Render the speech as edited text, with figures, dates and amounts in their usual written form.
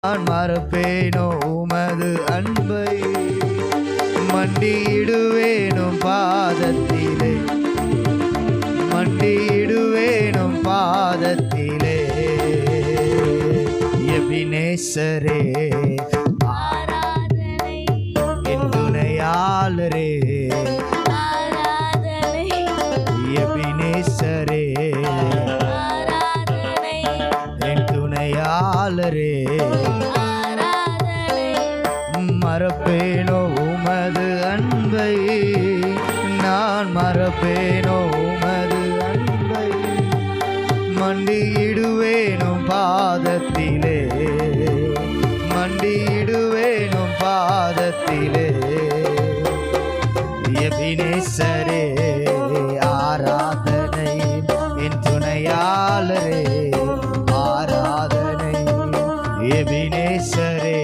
நான் மறப்பேனோ உமது அன்பை, மண்டியிடுவேனும் பாதத்திலே, மண்டியிடுவேனும் பாதத்திலே. எபினேசரே ஆராதனை, என் துணையாளரே, ஆராதனை, எபினேசரே ஆராதனை, என் துணையாளரே. ஆராதனை, மறப்பேனோ உமது அன்பை, நான் மறப்பேனோ உமது அன்பை, மண்டியிடுவேனும் பாதத்திலே, மண்டியிடுவேனும் பாதத்திலே. எபினேசரே ஆராதனை, என் துணையாளரே ஆராதனை. எபினேசரே